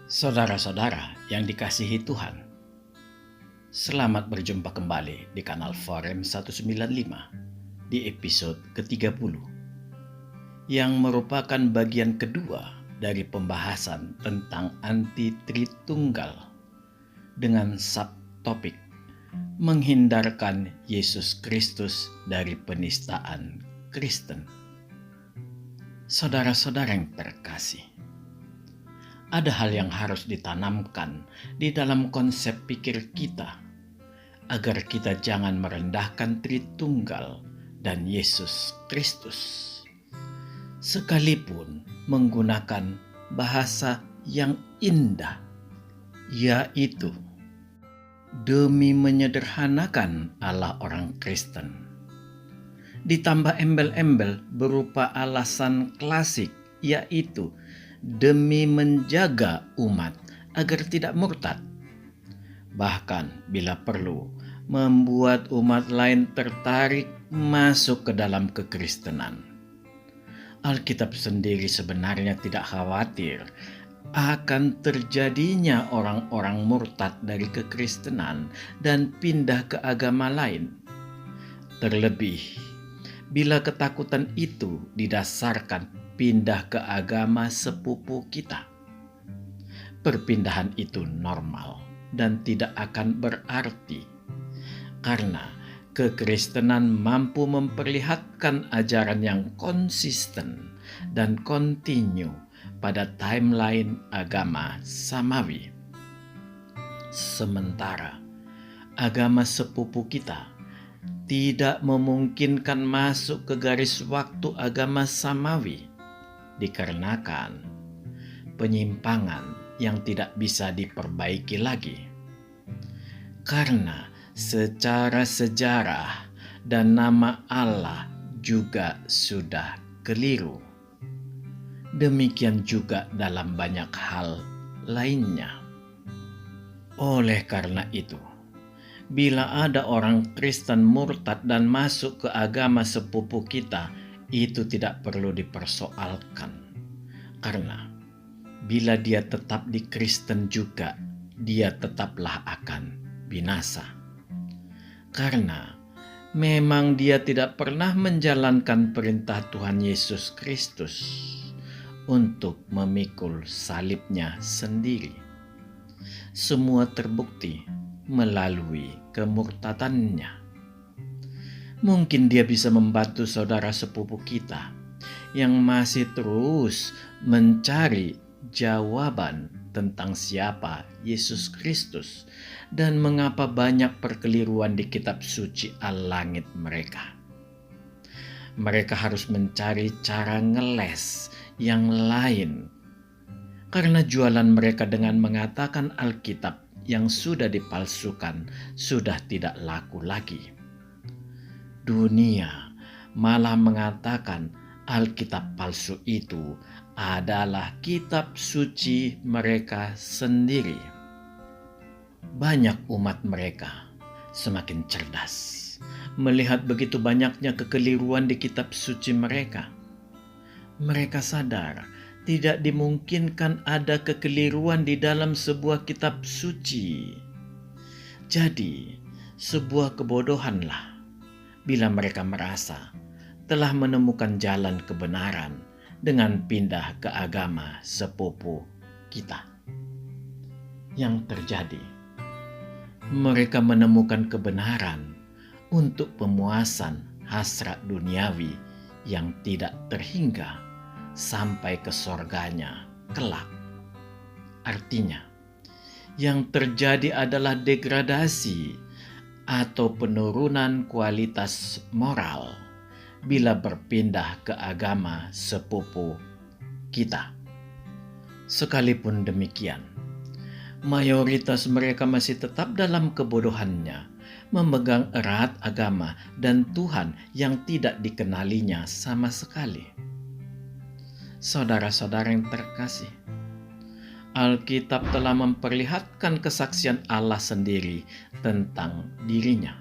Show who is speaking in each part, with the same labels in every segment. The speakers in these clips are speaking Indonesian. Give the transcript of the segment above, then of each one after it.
Speaker 1: Saudara-saudara yang dikasihi Tuhan, selamat berjumpa kembali di kanal Forum 195 di episode ke-30 yang merupakan bagian kedua dari pembahasan tentang anti-Tritunggal dengan subtopik menghindarkan Yesus Kristus dari penistaan Kristen. Saudara-saudara yang terkasih, ada hal yang harus ditanamkan di dalam konsep pikir kita agar kita jangan merendahkan Tritunggal dan Yesus Kristus, sekalipun menggunakan bahasa yang indah, yaitu demi menyederhanakan Allah orang Kristen. Ditambah embel-embel berupa alasan klasik, yaitu demi menjaga umat agar tidak murtad. Bahkan bila perlu, membuat umat lain tertarik masuk ke dalam kekristenan. Alkitab sendiri sebenarnya tidak khawatir akan terjadinya orang-orang murtad dari kekristenan dan pindah ke agama lain. Terlebih, bila ketakutan itu didasarkan pindah ke agama sepupu kita. Perpindahan itu normal dan tidak akan berarti, karena kekristenan mampu memperlihatkan ajaran yang konsisten dan kontinu pada timeline agama samawi. Sementara agama sepupu kita tidak memungkinkan masuk ke garis waktu agama samawi dikarenakan penyimpangan yang tidak bisa diperbaiki lagi. Karena secara sejarah dan nama Allah juga sudah keliru. Demikian juga dalam banyak hal lainnya. Oleh karena itu, bila ada orang Kristen murtad dan masuk ke agama sepupu kita, itu tidak perlu dipersoalkan. Karena bila dia tetap di Kristen juga, dia tetaplah akan binasa. Karena memang dia tidak pernah menjalankan perintah Tuhan Yesus Kristus untuk memikul salibnya sendiri. Semua terbukti melalui kemurtadannya. Mungkin dia bisa membantu saudara sepupu kita yang masih terus mencari jawaban tentang siapa Yesus Kristus dan mengapa banyak perkeliruan di kitab suci al-langit mereka. Mereka harus mencari cara ngeles yang lain karena jualan mereka dengan mengatakan Alkitab yang sudah dipalsukan sudah tidak laku lagi. Dunia malah mengatakan Alkitab palsu itu adalah kitab suci mereka sendiri. Banyak umat mereka semakin cerdas melihat begitu banyaknya kekeliruan di kitab suci mereka. Mereka sadar tidak dimungkinkan ada kekeliruan di dalam sebuah kitab suci. Jadi, sebuah kebodohanlah bila mereka merasa telah menemukan jalan kebenaran dengan pindah ke agama sepupu kita. Yang terjadi, mereka menemukan kebenaran untuk pemuasan hasrat duniawi yang tidak terhingga sampai ke sorganya kelak. Artinya, yang terjadi adalah degradasi atau penurunan kualitas moral bila berpindah ke agama sepupu kita. Sekalipun demikian, mayoritas mereka masih tetap dalam kebodohannya, memegang erat agama dan Tuhan yang tidak dikenalinya sama sekali. Saudara-saudara yang terkasih, Alkitab telah memperlihatkan kesaksian Allah sendiri tentang dirinya.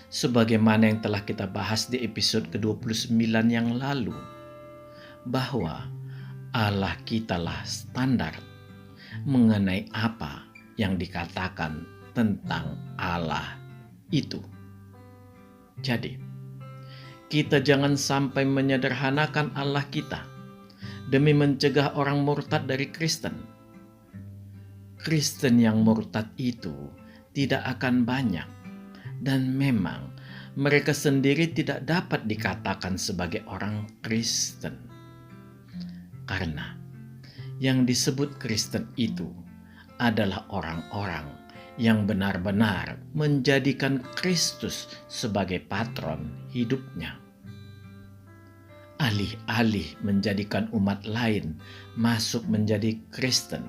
Speaker 1: Sebagaimana yang telah kita bahas di episode ke-29 yang lalu, bahwa Allah kitalah standar mengenai apa yang dikatakan tentang Allah itu. Jadi, kita jangan sampai menyederhanakan Allah kita demi mencegah orang murtad dari Kristen. Kristen yang murtad itu tidak akan banyak, dan memang mereka sendiri tidak dapat dikatakan sebagai orang Kristen. Karena yang disebut Kristen itu adalah orang-orang yang benar-benar menjadikan Kristus sebagai patron hidupnya. Alih-alih menjadikan umat lain masuk menjadi Kristen,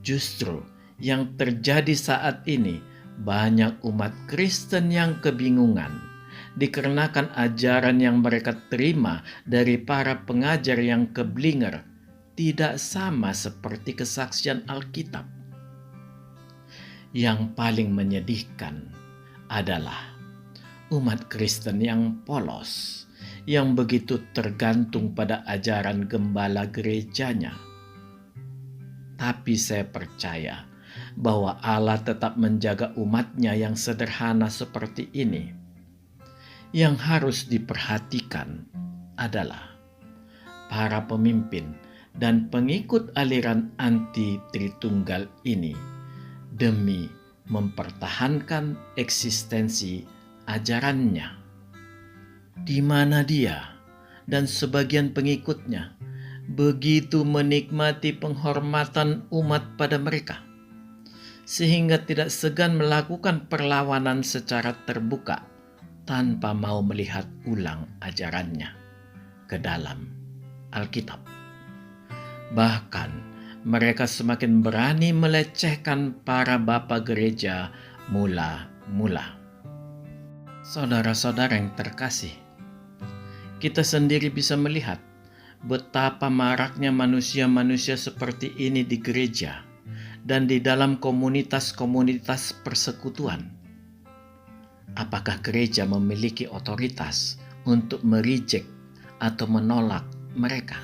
Speaker 1: justru yang terjadi saat ini banyak umat Kristen yang kebingungan dikarenakan ajaran yang mereka terima dari para pengajar yang keblinger tidak sama seperti kesaksian Alkitab. Yang paling menyedihkan adalah umat Kristen yang polos, yang begitu tergantung pada ajaran gembala gerejanya. Tapi saya percaya bahwa Allah tetap menjaga umatnya yang sederhana seperti ini. Yang harus diperhatikan adalah para pemimpin dan pengikut aliran anti-Tritunggal ini demi mempertahankan eksistensi ajarannya, di mana dia dan sebagian pengikutnya begitu menikmati penghormatan umat pada mereka, sehingga tidak segan melakukan perlawanan secara terbuka tanpa mau melihat ulang ajarannya ke dalam Alkitab. Bahkan mereka semakin berani melecehkan para bapa gereja mula-mula. Saudara-saudara yang terkasih, kita sendiri bisa melihat betapa maraknya manusia-manusia seperti ini di gereja dan di dalam komunitas-komunitas persekutuan. Apakah gereja memiliki otoritas untuk mereject atau menolak mereka?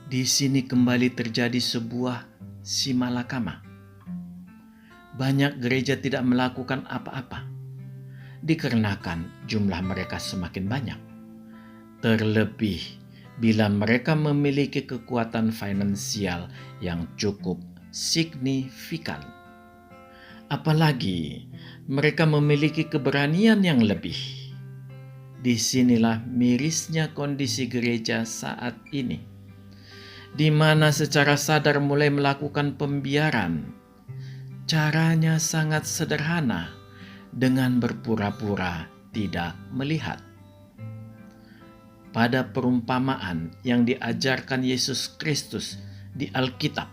Speaker 1: Di sini kembali terjadi sebuah simalakama. Banyak gereja tidak melakukan apa-apa dikarenakan jumlah mereka semakin banyak. Terlebih bila mereka memiliki kekuatan finansial yang cukup signifikan. Apalagi mereka memiliki keberanian yang lebih. Disinilah mirisnya kondisi gereja saat ini, di mana secara sadar mulai melakukan pembiaran. Caranya sangat sederhana, dengan berpura-pura tidak melihat. Pada perumpamaan yang diajarkan Yesus Kristus di Alkitab,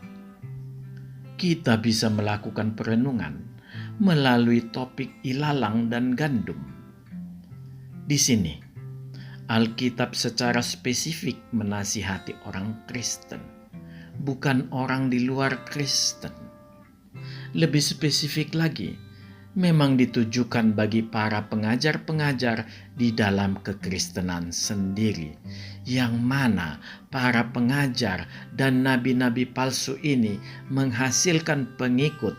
Speaker 1: kita bisa melakukan perenungan melalui topik ilalang dan gandum. Di sini, Alkitab secara spesifik menasihati orang Kristen, bukan orang di luar Kristen. Lebih spesifik lagi, memang ditujukan bagi para pengajar-pengajar di dalam kekristenan sendiri, yang mana para pengajar dan nabi-nabi palsu ini menghasilkan pengikut,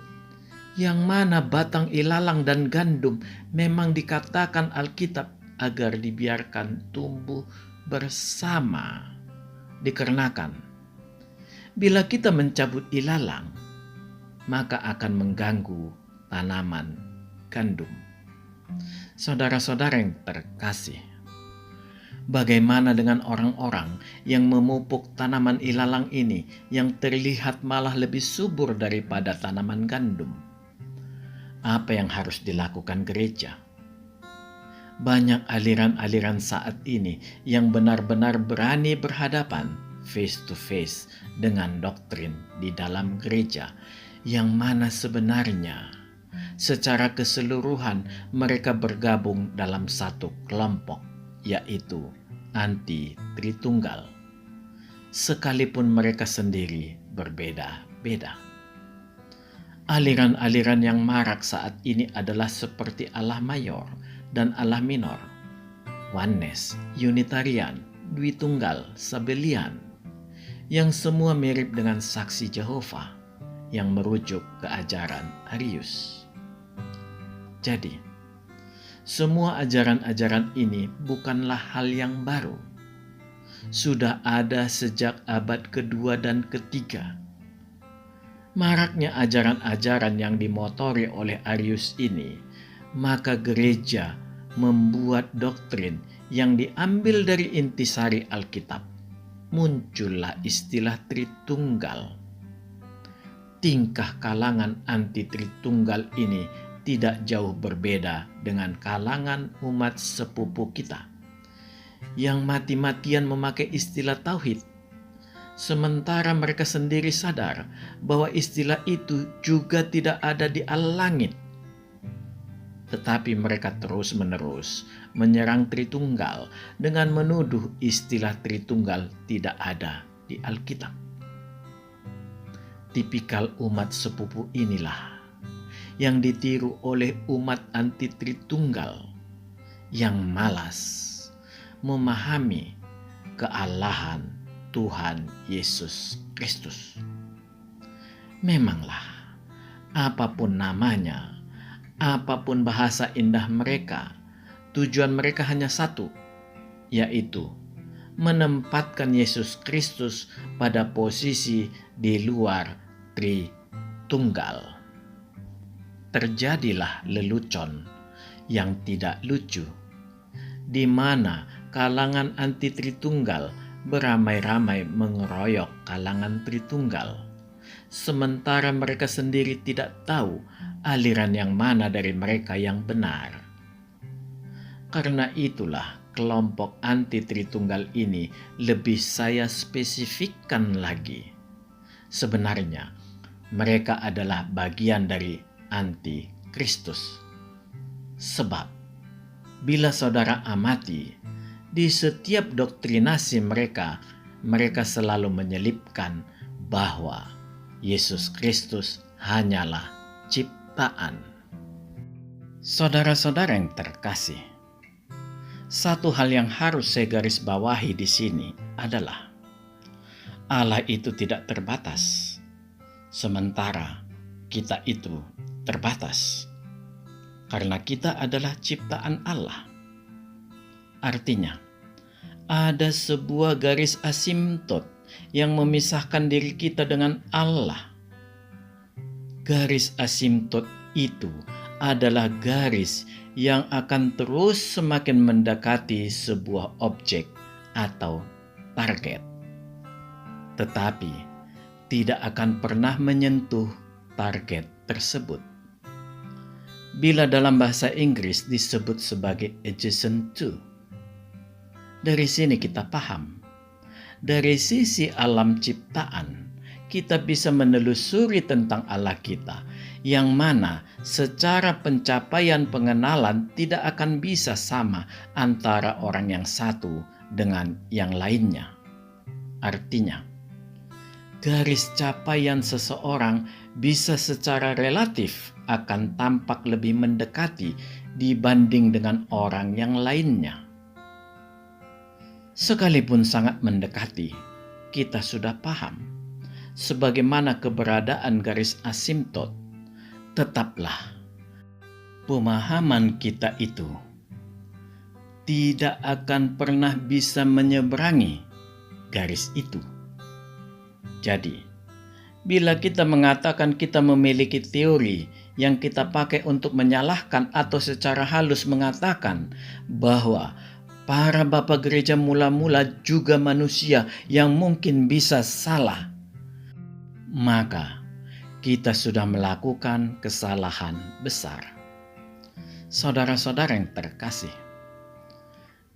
Speaker 1: yang mana batang ilalang dan gandum memang dikatakan Alkitab agar dibiarkan tumbuh bersama. Dikarenakan bila kita mencabut ilalang, maka akan mengganggu tanaman gandum. Saudara-saudara yang terkasih, bagaimana dengan orang-orang yang memupuk tanaman ilalang ini yang terlihat malah lebih subur daripada tanaman gandum? Apa yang harus dilakukan gereja? Banyak aliran-aliran saat ini yang benar-benar berani berhadapan face to face dengan doktrin di dalam gereja, yang mana sebenarnya secara keseluruhan mereka bergabung dalam satu kelompok, yaitu anti-Tritunggal, sekalipun mereka sendiri berbeda-beda. Aliran-aliran yang marak saat ini adalah seperti Allah Mayor dan Allah Minor, Oneness, Unitarian, Dwitunggal, Sabelian, yang semua mirip dengan saksi Yehova yang merujuk ke ajaran Arius. Jadi, semua ajaran-ajaran ini bukanlah hal yang baru. Sudah ada sejak abad kedua dan ketiga. Maraknya ajaran-ajaran yang dimotori oleh Arius ini, maka gereja membuat doktrin yang diambil dari intisari Alkitab. Muncullah istilah Tritunggal. Tingkah kalangan anti Tritunggal ini tidak jauh berbeda dengan kalangan umat sepupu kita yang mati-matian memakai istilah tauhid, sementara mereka sendiri sadar bahwa istilah itu juga tidak ada di alam langit. Tetapi mereka terus-menerus menyerang Tritunggal dengan menuduh istilah Tritunggal tidak ada di Alkitab. Tipikal umat sepupu inilah yang ditiru oleh umat anti Tritunggal yang malas memahami kealahan Tuhan Yesus Kristus. Memanglah, apapun namanya, apapun bahasa indah mereka, tujuan mereka hanya satu, yaitu menempatkan Yesus Kristus pada posisi di luar Tritunggal. Terjadilah lelucon yang tidak lucu, di mana kalangan anti Tritunggal beramai-ramai mengeroyok kalangan Tritunggal, sementara mereka sendiri tidak tahu aliran yang mana dari mereka yang benar. Karena itulah kelompok anti Tritunggal ini lebih saya spesifikkan lagi. Sebenarnya mereka adalah bagian dari anti Kristus. Sebab bila saudara amati, di setiap doktrinasi mereka selalu menyelipkan bahwa Yesus Kristus hanyalah ciptaan. Saudara-saudara yang terkasih, satu hal yang harus saya garis bawahi di sini adalah Allah itu tidak terbatas, sementara kita itu terbatas. Karena kita adalah ciptaan Allah. Artinya, ada sebuah garis asimtot yang memisahkan diri kita dengan Allah. Garis asimtot itu adalah garis yang akan terus semakin mendekati sebuah objek atau target, tetapi tidak akan pernah menyentuh target tersebut. Bila dalam bahasa Inggris disebut sebagai adjacent to. Dari sini kita paham, dari sisi alam ciptaan, kita bisa menelusuri tentang Allah kita, yang mana secara pencapaian pengenalan tidak akan bisa sama antara orang yang satu dengan yang lainnya. Artinya, garis capaian seseorang bisa secara relatif akan tampak lebih mendekati dibanding dengan orang yang lainnya. Sekalipun sangat mendekati, kita sudah paham sebagaimana keberadaan garis asimtot, tetaplah pemahaman kita itu tidak akan pernah bisa menyeberangi garis itu. Jadi, bila kita mengatakan kita memiliki teori yang kita pakai untuk menyalahkan atau secara halus mengatakan bahwa para bapak gereja mula-mula juga manusia yang mungkin bisa salah, maka kita sudah melakukan kesalahan besar. Saudara-saudara yang terkasih,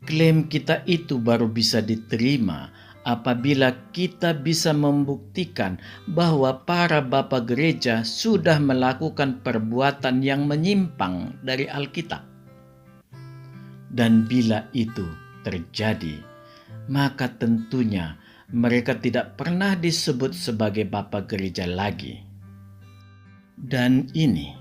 Speaker 1: klaim kita itu baru bisa diterima apabila kita bisa membuktikan bahwa para bapak gereja sudah melakukan perbuatan yang menyimpang dari Alkitab. Dan bila itu terjadi, maka tentunya mereka tidak pernah disebut sebagai bapak gereja lagi. Dan ini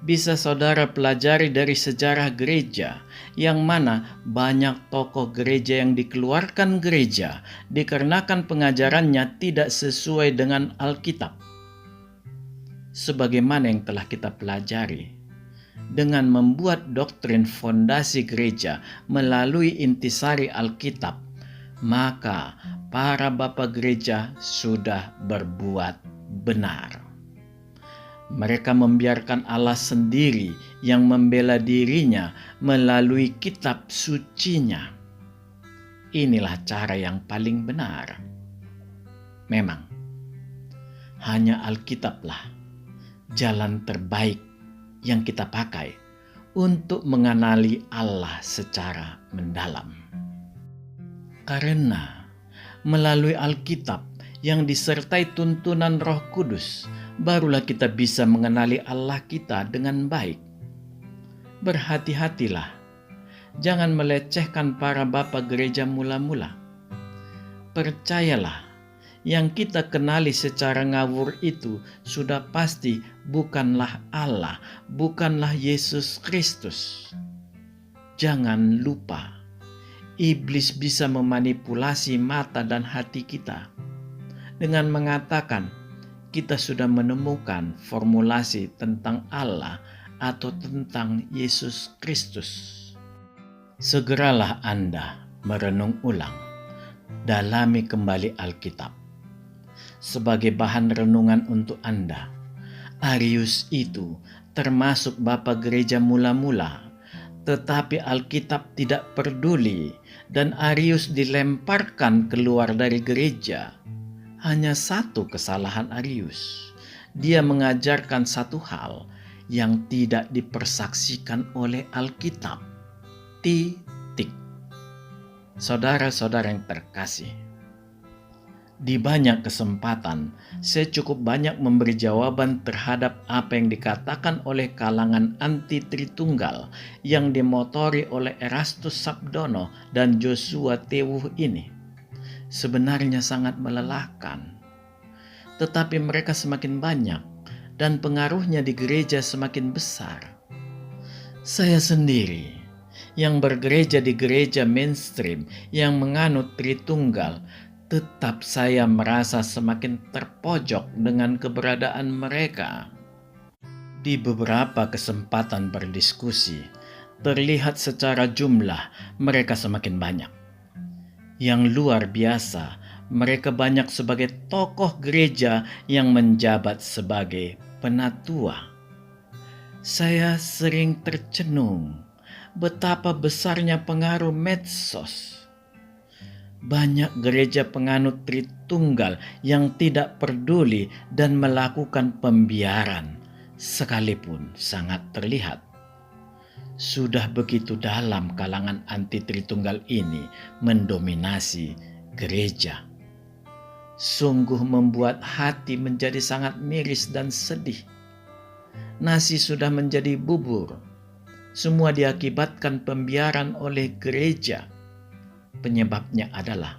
Speaker 1: bisa saudara pelajari dari sejarah gereja, yang mana banyak tokoh gereja yang dikeluarkan gereja dikarenakan pengajarannya tidak sesuai dengan Alkitab. Sebagaimana yang telah kita pelajari, dengan membuat doktrin fondasi gereja melalui intisari Alkitab, maka para bapak gereja sudah berbuat benar. Mereka membiarkan Allah sendiri yang membela dirinya melalui kitab sucinya. Inilah cara yang paling benar. Memang, hanya Alkitablah jalan terbaik yang kita pakai untuk mengenali Allah secara mendalam. Karena melalui Alkitab yang disertai tuntunan Roh Kudus, barulah kita bisa mengenali Allah kita dengan baik. Berhati-hatilah, jangan melecehkan para bapak gereja mula-mula. Percayalah, yang kita kenali secara ngawur itu sudah pasti bukanlah Allah, bukanlah Yesus Kristus. Jangan lupa, iblis bisa memanipulasi mata dan hati kita dengan mengatakan kita sudah menemukan formulasi tentang Allah atau tentang Yesus Kristus. Segeralah Anda merenung ulang, dalami kembali Alkitab. Sebagai bahan renungan untuk Anda, Arius itu termasuk bapak gereja mula-mula, tetapi Alkitab tidak peduli dan Arius dilemparkan keluar dari gereja. Hanya satu kesalahan Arius, dia mengajarkan satu hal yang tidak dipersaksikan oleh Alkitab. Titik. Saudara-saudara yang terkasih, di banyak kesempatan, saya cukup banyak memberi jawaban terhadap apa yang dikatakan oleh kalangan anti-Tritunggal yang dimotori oleh Erastus Sabdono dan Joshua Tewuh ini. Sebenarnya sangat melelahkan, tetapi mereka semakin banyak dan pengaruhnya di gereja semakin besar. Saya sendiri yang bergereja di gereja mainstream yang menganut Tritunggal, tetap saya merasa semakin terpojok dengan keberadaan mereka. Di beberapa kesempatan berdiskusi, terlihat secara jumlah mereka semakin banyak. Yang luar biasa, mereka banyak sebagai tokoh gereja yang menjabat sebagai penatua. Saya sering tercenung betapa besarnya pengaruh medsos. Banyak gereja penganut Tritunggal yang tidak peduli dan melakukan pembiaran, sekalipun sangat terlihat. Sudah begitu dalam kalangan anti-Tritunggal ini mendominasi gereja. Sungguh membuat hati menjadi sangat miris dan sedih. Nasi sudah menjadi bubur. Semua diakibatkan pembiaran oleh gereja. Penyebabnya adalah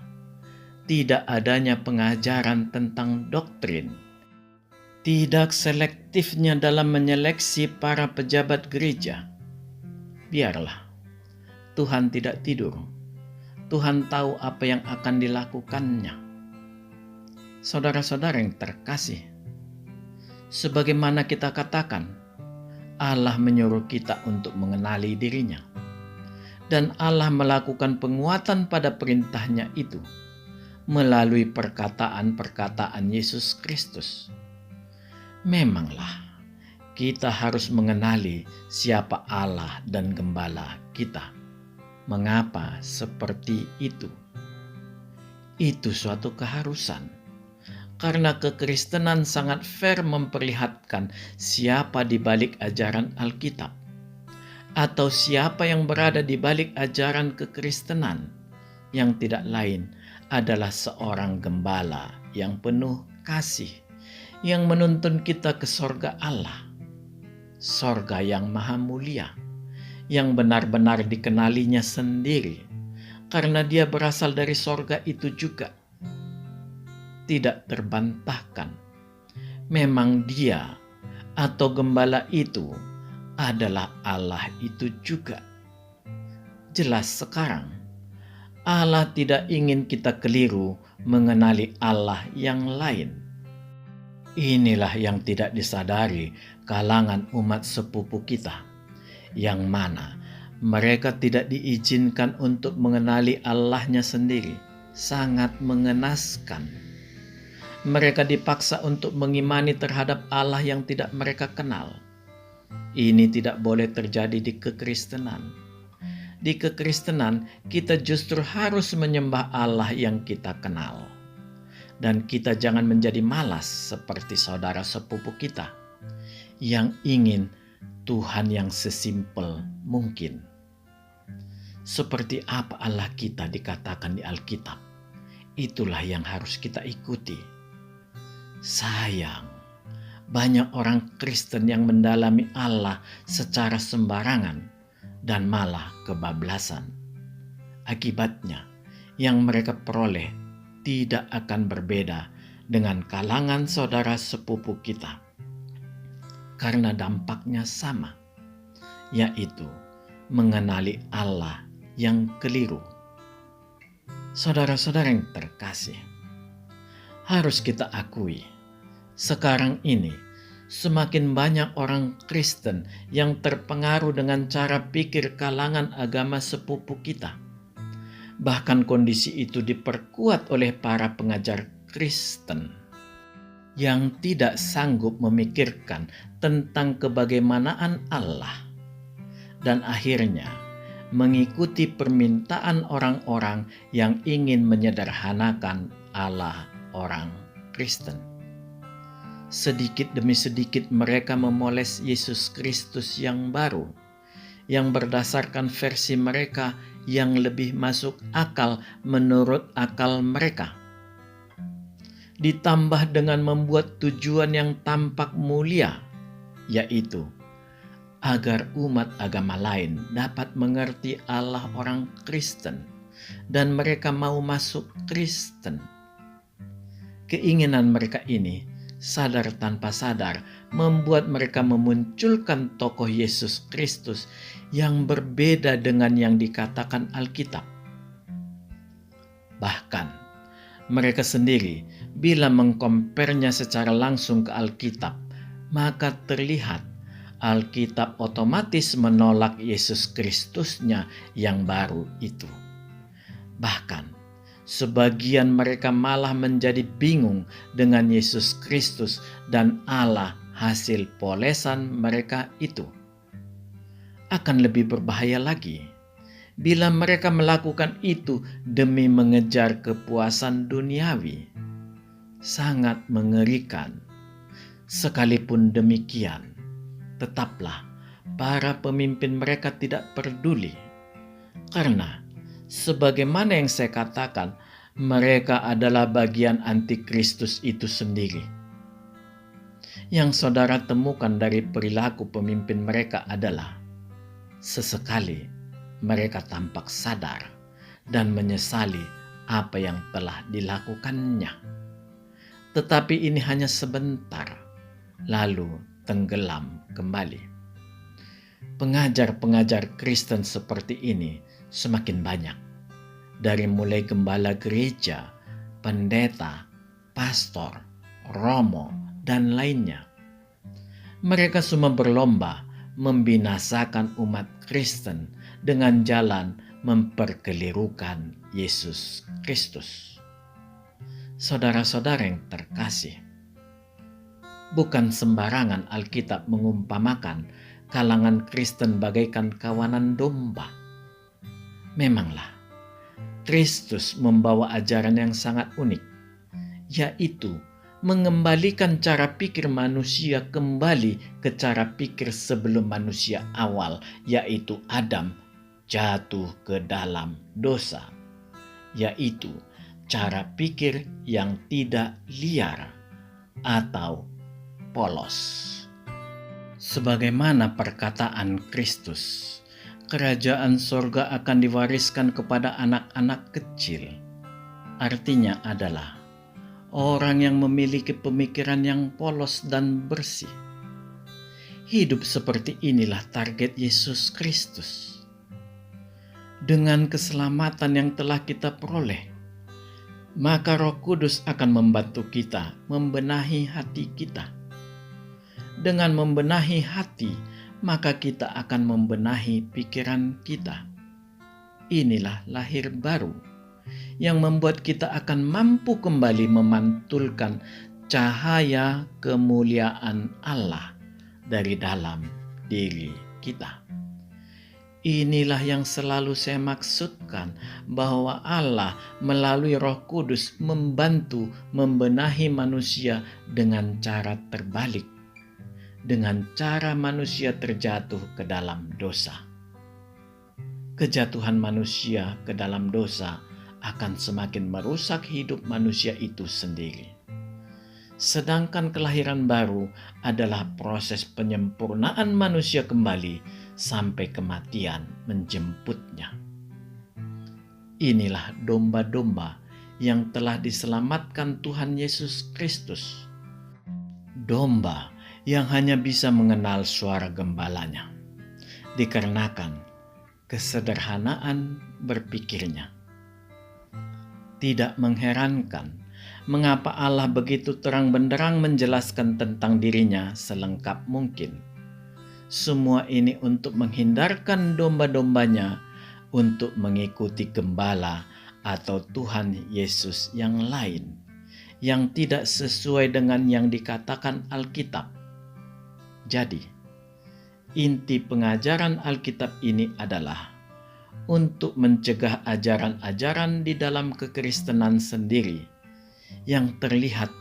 Speaker 1: tidak adanya pengajaran tentang doktrin, tidak selektifnya dalam menyeleksi para pejabat gereja. Biarlah, Tuhan tidak tidur. Tuhan tahu apa yang akan dilakukannya. Saudara-saudara yang terkasih, sebagaimana kita katakan, Allah menyuruh kita untuk mengenali dirinya. Dan Allah melakukan penguatan pada perintahnya itu melalui perkataan-perkataan Yesus Kristus. Memanglah kita harus mengenali siapa Allah dan gembala kita. Mengapa seperti itu? Itu suatu keharusan. Karena kekristenan sangat fair memperlihatkan siapa di balik ajaran Alkitab. Atau siapa yang berada di balik ajaran kekristenan, yang tidak lain adalah seorang gembala yang penuh kasih, yang menuntun kita ke sorga Allah, sorga yang maha mulia, yang benar-benar dikenalinya sendiri, karena dia berasal dari sorga itu juga. Tidak terbantahkan, memang dia atau gembala itu adalah Allah itu juga. Jelas sekarang, Allah tidak ingin kita keliru mengenali Allah yang lain. Inilah yang tidak disadari kalangan umat sepupu kita, yang mana mereka tidak diizinkan untuk mengenali Allahnya sendiri. Sangat mengenaskan. Mereka dipaksa untuk mengimani terhadap Allah yang tidak mereka kenal. Ini tidak boleh terjadi di kekristenan. Di kekristenan, kita justru harus menyembah Allah yang kita kenal. Dan kita jangan menjadi malas seperti saudara sepupu kita yang ingin Tuhan yang sesimpel mungkin. Seperti apa Allah kita dikatakan di Alkitab, itulah yang harus kita ikuti. Sayang, banyak orang Kristen yang mendalami Allah secara sembarangan dan malah kebablasan. Akibatnya, yang mereka peroleh tidak akan berbeda dengan kalangan saudara sepupu kita. Karena dampaknya sama, yaitu mengenali Allah yang keliru. Saudara-saudara yang terkasih, harus kita akui, sekarang ini semakin banyak orang Kristen yang terpengaruh dengan cara pikir kalangan agama sepupu kita. Bahkan kondisi itu diperkuat oleh para pengajar Kristen yang tidak sanggup memikirkan tentang kebagaimanaan Allah dan akhirnya mengikuti permintaan orang-orang yang ingin menyederhanakan Allah orang Kristen. Sedikit demi sedikit mereka memoles Yesus Kristus yang baru, yang berdasarkan versi mereka yang lebih masuk akal menurut akal mereka. Ditambah dengan membuat tujuan yang tampak mulia, yaitu agar umat agama lain dapat mengerti Allah orang Kristen dan mereka mau masuk Kristen. Keinginan mereka ini sadar tanpa sadar membuat mereka memunculkan tokoh Yesus Kristus yang berbeda dengan yang dikatakan Alkitab. Bahkan mereka sendiri bila mengkompernya secara langsung ke Alkitab, maka terlihat Alkitab otomatis menolak Yesus Kristusnya yang baru itu. Bahkan sebagian mereka malah menjadi bingung dengan Yesus Kristus dan Allah hasil polesan mereka itu. Akan lebih berbahaya lagi bila mereka melakukan itu demi mengejar kepuasan duniawi. Sangat mengerikan. Sekalipun demikian, tetaplah para pemimpin mereka tidak peduli. Karena sebagaimana yang saya katakan, mereka adalah bagian antikristus itu sendiri. Yang saudara temukan dari perilaku pemimpin mereka adalah sesekali mereka tampak sadar dan menyesali apa yang telah dilakukannya. Tetapi ini hanya sebentar, lalu tenggelam kembali. Pengajar-pengajar Kristen seperti ini semakin banyak, dari mulai gembala gereja, pendeta, pastor, romo, dan lainnya. Mereka semua berlomba membinasakan umat Kristen dengan jalan memperkelirukan Yesus Kristus. Saudara-saudara yang terkasih, bukan sembarangan Alkitab mengumpamakan kalangan Kristen bagaikan kawanan domba. Memanglah, Kristus membawa ajaran yang sangat unik, yaitu mengembalikan cara pikir manusia kembali ke cara pikir sebelum manusia awal, yaitu Adam jatuh ke dalam dosa, yaitu cara pikir yang tidak liar atau polos. Sebagaimana perkataan Kristus, kerajaan sorga akan diwariskan kepada anak-anak kecil. Artinya adalah orang yang memiliki pemikiran yang polos dan bersih. Hidup seperti inilah target Yesus Kristus. Dengan keselamatan yang telah kita peroleh, maka Roh Kudus akan membantu kita membenahi hati kita. Dengan membenahi hati, maka kita akan membenahi pikiran kita. Inilah lahir baru yang membuat kita akan mampu kembali memantulkan cahaya kemuliaan Allah dari dalam diri kita. Inilah yang selalu saya maksudkan, bahwa Allah melalui Roh Kudus membantu membenahi manusia dengan cara terbalik, dengan cara manusia terjatuh ke dalam dosa. Kejatuhan manusia ke dalam dosa akan semakin merusak hidup manusia itu sendiri. Sedangkan kelahiran baru adalah proses penyempurnaan manusia kembali sampai kematian menjemputnya. Inilah domba-domba yang telah diselamatkan Tuhan Yesus Kristus. Domba yang hanya bisa mengenal suara gembalanya, dikarenakan kesederhanaan berpikirnya. Tidak mengherankan mengapa Allah begitu terang benderang menjelaskan tentang dirinya selengkap mungkin. Semua ini untuk menghindarkan domba-dombanya untuk mengikuti gembala atau Tuhan Yesus yang lain, yang tidak sesuai dengan yang dikatakan Alkitab. Jadi, inti pengajaran Alkitab ini adalah untuk mencegah ajaran-ajaran di dalam kekristenan sendiri yang terlihat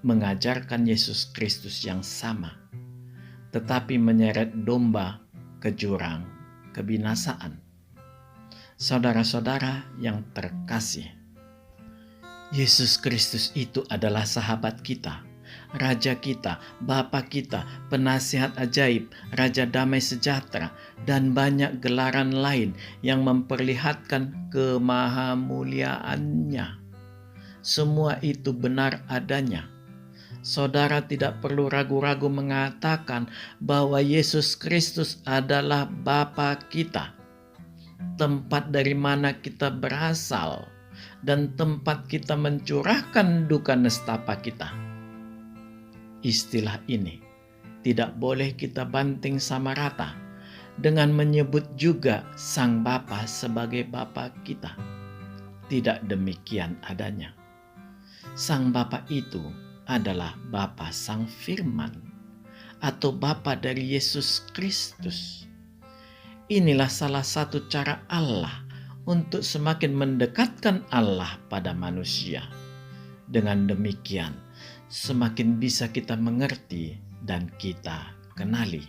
Speaker 1: mengajarkan Yesus Kristus yang sama, tetapi menyeret domba ke jurang kebinasaan. Saudara-saudara yang terkasih, Yesus Kristus itu adalah sahabat kita, Raja kita, Bapa kita, penasihat ajaib, Raja damai sejahtera, dan banyak gelaran lain yang memperlihatkan kemahamuliaannya. Semua itu benar adanya. Saudara tidak perlu ragu-ragu mengatakan bahwa Yesus Kristus adalah Bapa kita, tempat dari mana kita berasal, dan tempat kita mencurahkan duka nestapa kita. Istilah ini tidak boleh kita banting sama rata dengan menyebut juga Sang Bapa sebagai Bapa kita. Tidak demikian adanya. Sang Bapa itu adalah Bapa Sang Firman atau Bapa dari Yesus Kristus. Inilah salah satu cara Allah untuk semakin mendekatkan Allah pada manusia. Dengan demikian, semakin bisa kita mengerti dan kita kenali.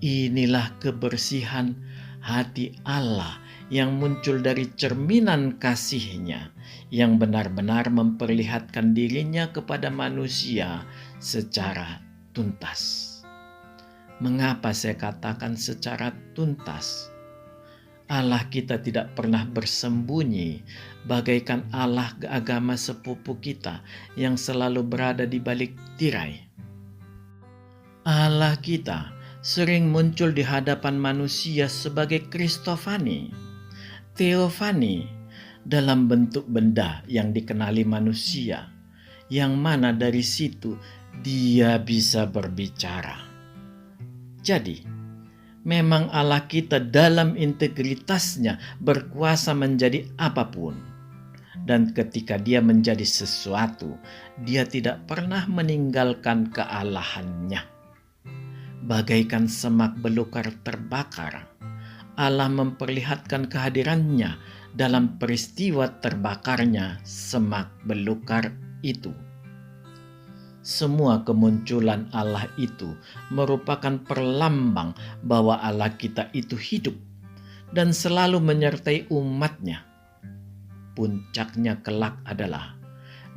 Speaker 1: Inilah kebersihan hati Allah yang muncul dari cerminan kasih-Nya yang benar-benar memperlihatkan dirinya kepada manusia secara tuntas. Mengapa saya katakan secara tuntas? Allah kita tidak pernah bersembunyi bagaikan Allah agama sepupu kita yang selalu berada di balik tirai. Allah kita sering muncul di hadapan manusia sebagai Kristofani, Teofani, dalam bentuk benda yang dikenali manusia, yang mana dari situ Dia bisa berbicara. Jadi, memang Allah kita dalam integritasnya berkuasa menjadi apapun. Dan ketika Dia menjadi sesuatu, Dia tidak pernah meninggalkan kealahannya. Bagaikan semak belukar terbakar, Allah memperlihatkan kehadirannya dalam peristiwa terbakarnya semak belukar itu. Semua kemunculan Allah itu merupakan perlambang bahwa Allah kita itu hidup dan selalu menyertai umatnya. Puncaknya kelak adalah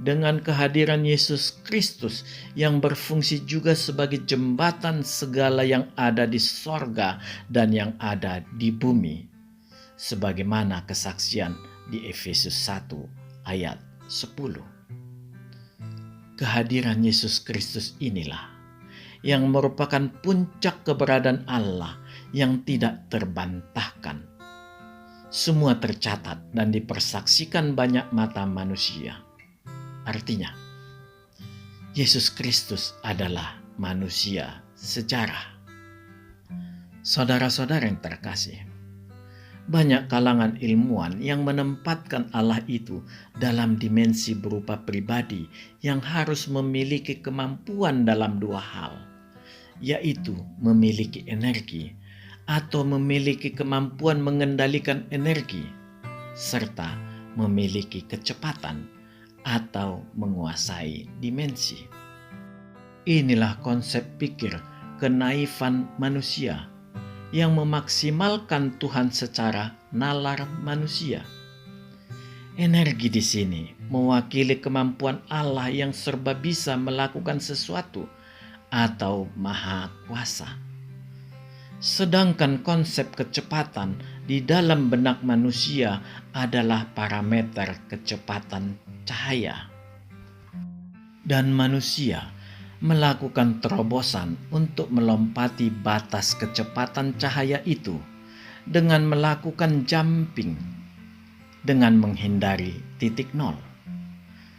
Speaker 1: dengan kehadiran Yesus Kristus yang berfungsi juga sebagai jembatan segala yang ada di sorga dan yang ada di bumi. Sebagaimana kesaksian di Efesus 1 ayat 10. Kehadiran Yesus Kristus inilah yang merupakan puncak keberadaan Allah yang tidak terbantahkan. Semua tercatat dan dipersaksikan banyak mata manusia. Artinya, Yesus Kristus adalah manusia sejarah. Saudara-saudara yang terkasih, banyak kalangan ilmuwan yang menempatkan Allah itu dalam dimensi berupa pribadi yang harus memiliki kemampuan dalam dua hal, yaitu memiliki energi atau memiliki kemampuan mengendalikan energi, serta memiliki kecepatan atau menguasai dimensi. Inilah konsep pikir kenaifan manusia yang memaksimalkan Tuhan secara nalar manusia. Energi di sini mewakili kemampuan Allah yang serba bisa melakukan sesuatu atau maha kuasa. Sedangkan konsep kecepatan di dalam benak manusia adalah parameter kecepatan cahaya. Dan manusia melakukan terobosan untuk melompati batas kecepatan cahaya itu dengan melakukan jumping, dengan menghindari titik nol,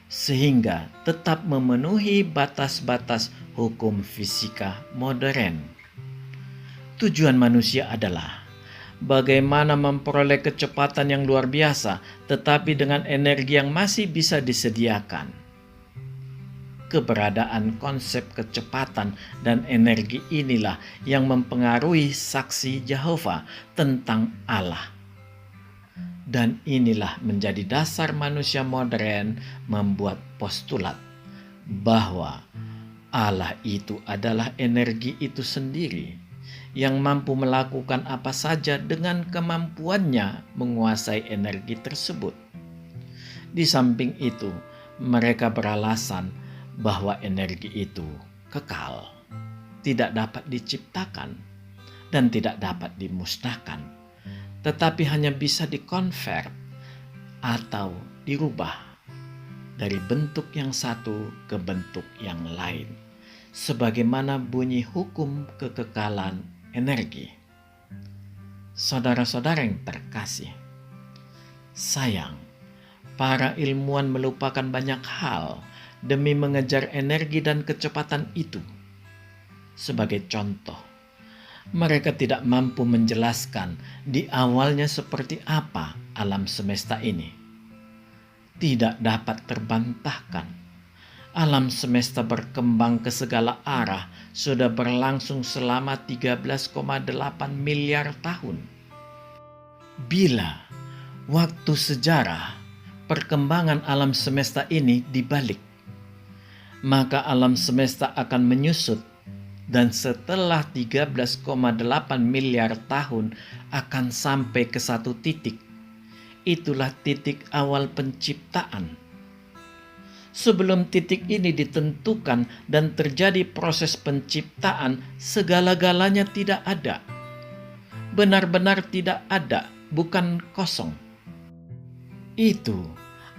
Speaker 1: sehingga tetap memenuhi batas-batas hukum fisika modern. Tujuan manusia adalah bagaimana memperoleh kecepatan yang luar biasa, tetapi dengan energi yang masih bisa disediakan. Keberadaan konsep kecepatan dan energi inilah yang mempengaruhi saksi Yehova tentang Allah. Dan inilah menjadi dasar manusia modern membuat postulat bahwa Allah itu adalah energi itu sendiri yang mampu melakukan apa saja dengan kemampuannya menguasai energi tersebut. Di samping itu, mereka beralasan bahwa energi itu kekal, tidak dapat diciptakan, dan tidak dapat dimusnahkan, tetapi hanya bisa dikonvert atau dirubah dari bentuk yang satu ke bentuk yang lain, sebagaimana bunyi hukum kekekalan energi. Saudara-saudara yang terkasih, sayang, para ilmuwan melupakan banyak hal demi mengejar energi dan kecepatan itu. Sebagai contoh, mereka tidak mampu menjelaskan di awalnya seperti apa alam semesta ini. Tidak dapat terbantahkan. Alam semesta berkembang ke segala arah sudah berlangsung selama 13,8 miliar tahun. Bila waktu sejarah perkembangan alam semesta ini dibalik, maka alam semesta akan menyusut dan setelah 13,8 miliar tahun akan sampai ke satu titik. Itulah titik awal penciptaan. Sebelum titik ini ditentukan dan terjadi proses penciptaan, segala-galanya tidak ada. Benar-benar tidak ada, bukan kosong. Itu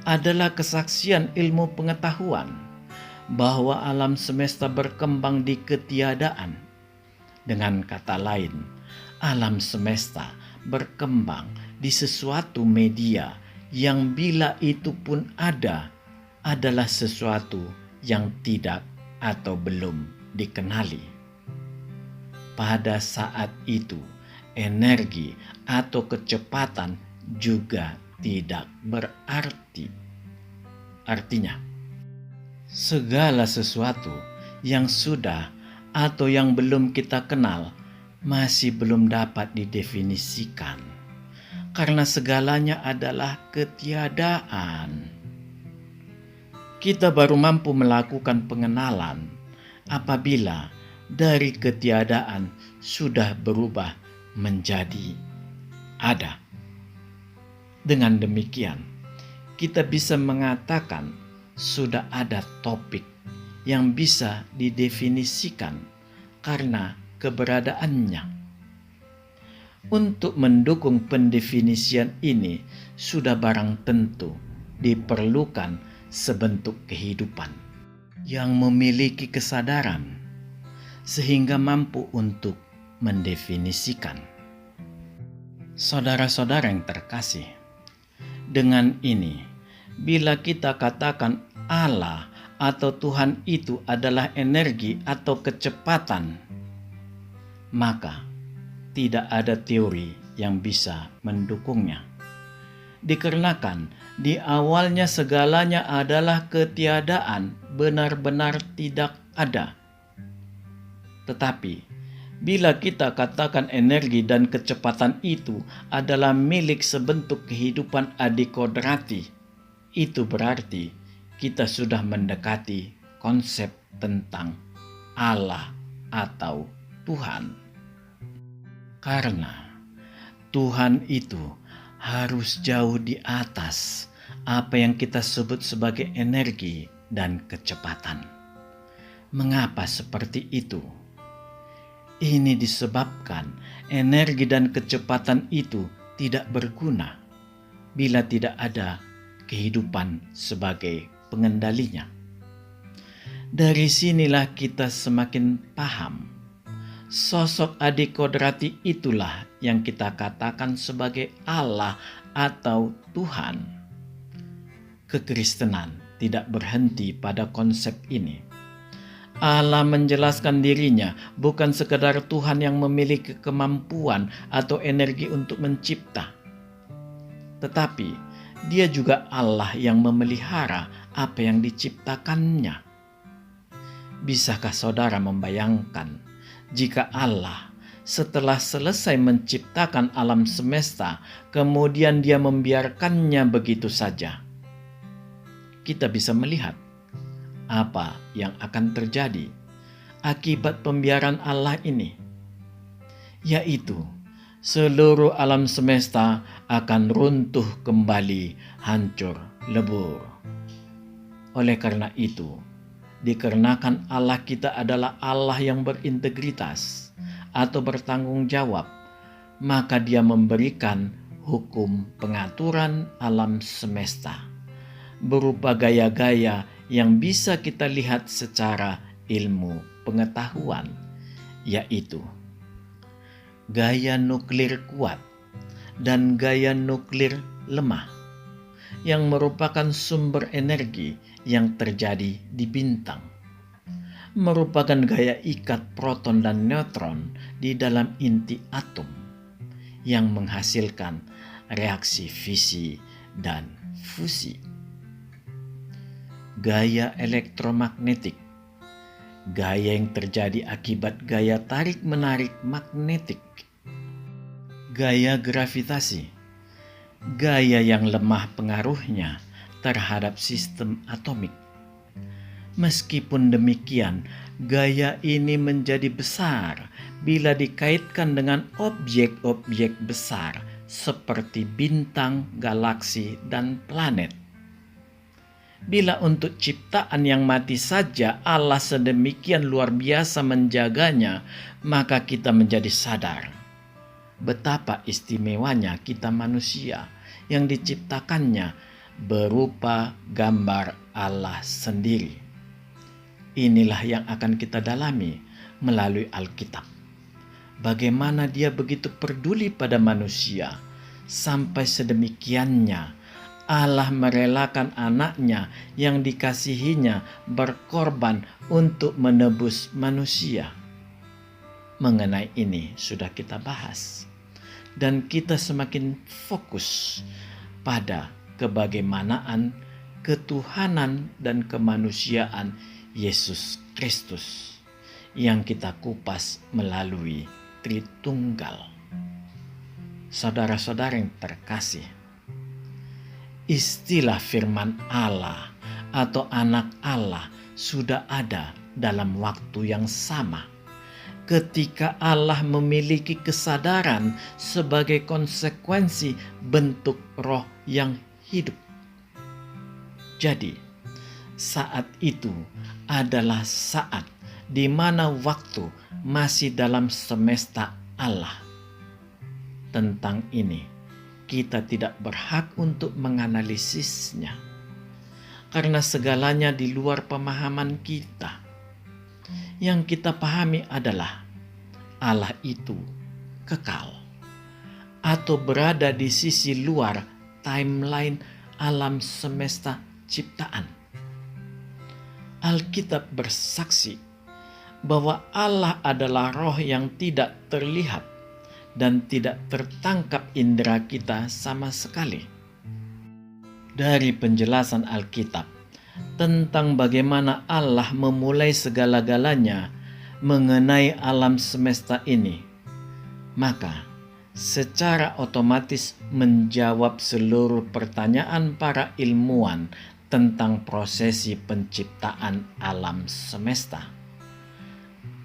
Speaker 1: adalah kesaksian ilmu pengetahuan bahwa alam semesta berkembang di ketiadaan. Dengan kata lain, alam semesta berkembang di sesuatu media yang bila itu pun ada, adalah sesuatu yang tidak atau belum dikenali. Pada saat itu, energi atau kecepatan juga tidak berarti. Artinya, segala sesuatu yang sudah atau yang belum kita kenal masih belum dapat didefinisikan, karena segalanya adalah ketiadaan. Kita baru mampu melakukan pengenalan apabila dari ketiadaan sudah berubah menjadi ada. Dengan demikian, kita bisa mengatakan sudah ada topik yang bisa didefinisikan karena keberadaannya. Untuk mendukung pendefinisian ini sudah barang tentu diperlukan sebentuk kehidupan yang memiliki kesadaran, sehingga mampu untuk mendefinisikan. Saudara-saudara yang terkasih, dengan ini, bila kita katakan Allah atau Tuhan itu adalah energi atau kecepatan, maka tidak ada teori yang bisa mendukungnya. Dikarenakan di awalnya segalanya adalah ketiadaan, benar-benar tidak ada. Tetapi bila kita katakan energi dan kecepatan itu adalah milik sebentuk kehidupan adikodrati, itu berarti kita sudah mendekati konsep tentang Allah atau Tuhan. Karena Tuhan itu harus jauh di atas apa yang kita sebut sebagai energi dan kecepatan. Mengapa seperti itu? Ini disebabkan energi dan kecepatan itu tidak berguna bila tidak ada kehidupan sebagai pengendalinya. Dari sinilah kita semakin paham sosok adikodrati itulah yang kita katakan sebagai Allah atau Tuhan. Kekristenan tidak berhenti pada konsep ini. Allah menjelaskan dirinya bukan sekadar Tuhan yang memiliki kemampuan atau energi untuk mencipta, tetapi Dia juga Allah yang memelihara apa yang diciptakannya. Bisakah saudara membayangkan jika Allah setelah selesai menciptakan alam semesta, kemudian Dia membiarkannya begitu saja? Kita bisa melihat apa yang akan terjadi akibat pembiaran Allah ini, yaitu seluruh alam semesta akan runtuh kembali, hancur lebur. Oleh karena itu, dikarenakan Allah kita adalah Allah yang berintegritas atau bertanggung jawab, maka Dia memberikan hukum pengaturan alam semesta berupa gaya-gaya yang bisa kita lihat secara ilmu pengetahuan, yaitu gaya nuklir kuat dan gaya nuklir lemah, yang merupakan sumber energi yang terjadi di bintang, merupakan gaya ikat proton dan neutron di dalam inti atom yang menghasilkan reaksi fisi dan fusi. Gaya elektromagnetik, gaya yang terjadi akibat gaya tarik-menarik magnetik. Gaya gravitasi, gaya yang lemah pengaruhnya terhadap sistem atomik. Meskipun demikian, gaya ini menjadi besar bila dikaitkan dengan objek-objek besar seperti bintang, galaksi, dan planet. Bila untuk ciptaan yang mati saja Allah sedemikian luar biasa menjaganya, maka kita menjadi sadar betapa istimewanya kita manusia yang diciptakannya berupa gambar Allah sendiri. Inilah yang akan kita dalami melalui Alkitab. Bagaimana Dia begitu peduli pada manusia, sampai sedemikiannya Allah merelakan anaknya yang dikasihinya berkorban untuk menebus manusia. Mengenai ini sudah kita bahas, dan kita semakin fokus pada kebagaimanaan, ketuhanan, dan kemanusiaan Yesus Kristus yang kita kupas melalui Tritunggal. Saudara-saudara yang terkasih, istilah firman Allah atau anak Allah sudah ada dalam waktu yang sama ketika Allah memiliki kesadaran sebagai konsekuensi bentuk roh yang hidup. Jadi, saat itu adalah saat di mana waktu masih dalam semesta Allah. Tentang ini, kita tidak berhak untuk menganalisisnya, karena segalanya di luar pemahaman kita. Yang kita pahami adalah Allah itu kekal atau berada di sisi luar timeline alam semesta ciptaan. Alkitab bersaksi bahwa Allah adalah roh yang tidak terlihat dan tidak tertangkap indera kita sama sekali. Dari penjelasan Alkitab tentang bagaimana Allah memulai segala-galanya mengenai alam semesta ini, maka secara otomatis menjawab seluruh pertanyaan para ilmuwan tentang prosesi penciptaan alam semesta.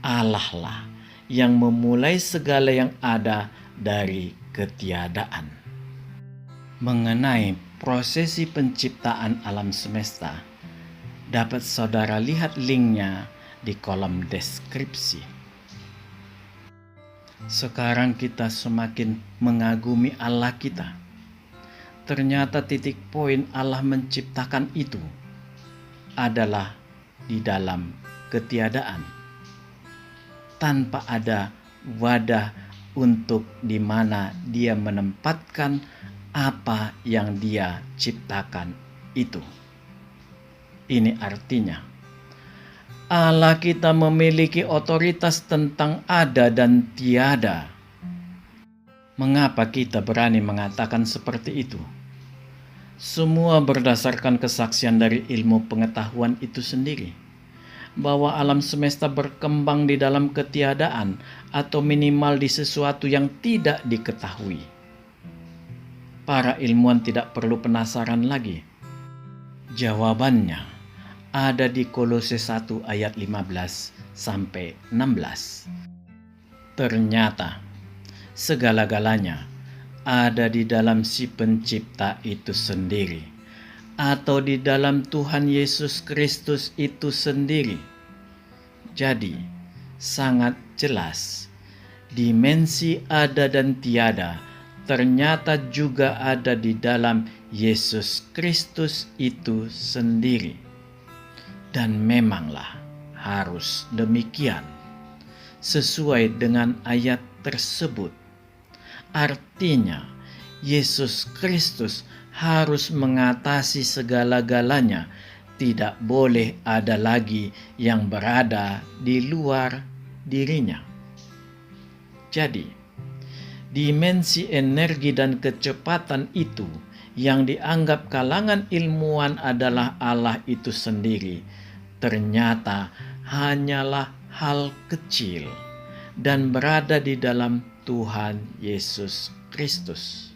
Speaker 1: Allah lah yang memulai segala yang ada dari ketiadaan. Mengenai prosesi penciptaan alam semesta, dapat saudara lihat linknya di kolom deskripsi. Sekarang kita semakin mengagumi Allah kita. Ternyata titik poin Allah menciptakan itu adalah di dalam ketiadaan, tanpa ada wadah untuk di mana Dia menempatkan apa yang Dia ciptakan itu. Ini artinya Allah kita memiliki otoritas tentang ada dan tiada. Mengapa kita berani mengatakan seperti itu? Semua berdasarkan kesaksian dari ilmu pengetahuan itu sendiri, bahwa alam semesta berkembang di dalam ketiadaan atau minimal di sesuatu yang tidak diketahui. Para ilmuwan tidak perlu penasaran lagi. Jawabannya ada di Kolose 1 ayat 15 sampai 16. Ternyata segala-galanya ada di dalam si pencipta itu sendiri, atau di dalam Tuhan Yesus Kristus itu sendiri. Jadi sangat jelas dimensi ada dan tiada ternyata juga ada di dalam Yesus Kristus itu sendiri. Dan memanglah harus demikian sesuai dengan ayat tersebut. Artinya Yesus Kristus harus mengatasi segala-galanya. Tidak boleh ada lagi yang berada di luar dirinya. Jadi dimensi energi dan kecepatan itu yang dianggap kalangan ilmuwan adalah Allah itu sendiri, ternyata hanyalah hal kecil dan berada di dalam Tuhan Yesus Kristus.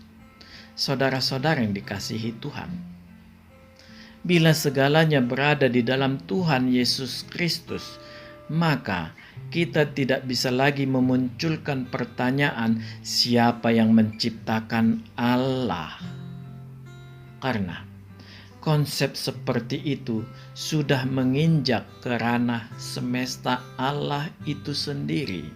Speaker 1: Saudara-saudara yang dikasihi Tuhan, bila segalanya berada di dalam Tuhan Yesus Kristus, maka kita tidak bisa lagi memunculkan pertanyaan siapa yang menciptakan Allah. Karena konsep seperti itu sudah menginjak ke ranah semesta Allah itu sendiri.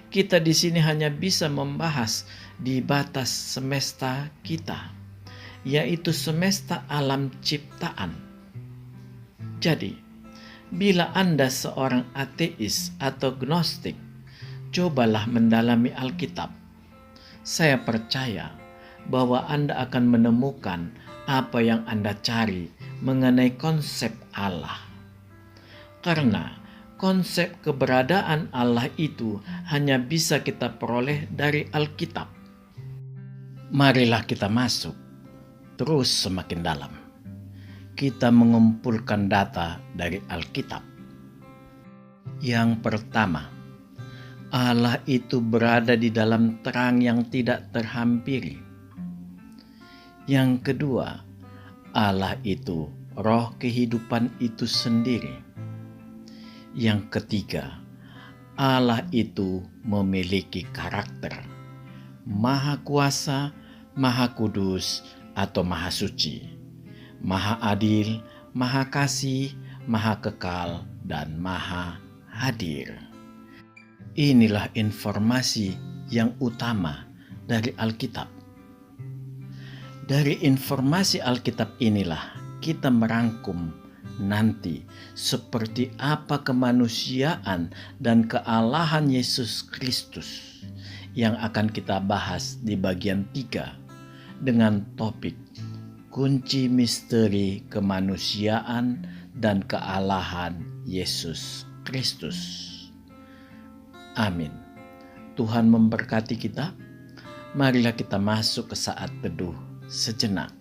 Speaker 1: Kita di sini hanya bisa membahas di batas semesta kita, yaitu semesta alam ciptaan. Jadi, bila Anda seorang ateis atau gnostik, cobalah mendalami Alkitab. Saya percaya bahwa Anda akan menemukan apa yang Anda cari mengenai konsep Allah. Karena konsep keberadaan Allah itu hanya bisa kita peroleh dari Alkitab. Marilah kita masuk terus semakin dalam. Kita mengumpulkan data dari Alkitab. Yang pertama, Allah itu berada di dalam terang yang tidak terhampiri. Yang kedua, Allah itu roh kehidupan itu sendiri. Yang ketiga, Allah itu memiliki karakter Maha Kuasa, Maha Kudus, atau Maha Suci, Maha Adil, Maha Kasih, Maha Kekal, dan Maha Hadir. Inilah informasi yang utama dari Alkitab. Dari informasi Alkitab inilah kita merangkum nanti seperti apa kemanusiaan dan kealahan Yesus Kristus yang akan kita bahas di bagian 3 dengan topik kunci misteri kemanusiaan dan kealahan Yesus Kristus. Amin. Tuhan memberkati kita. Marilah kita masuk ke saat teduh sejenak.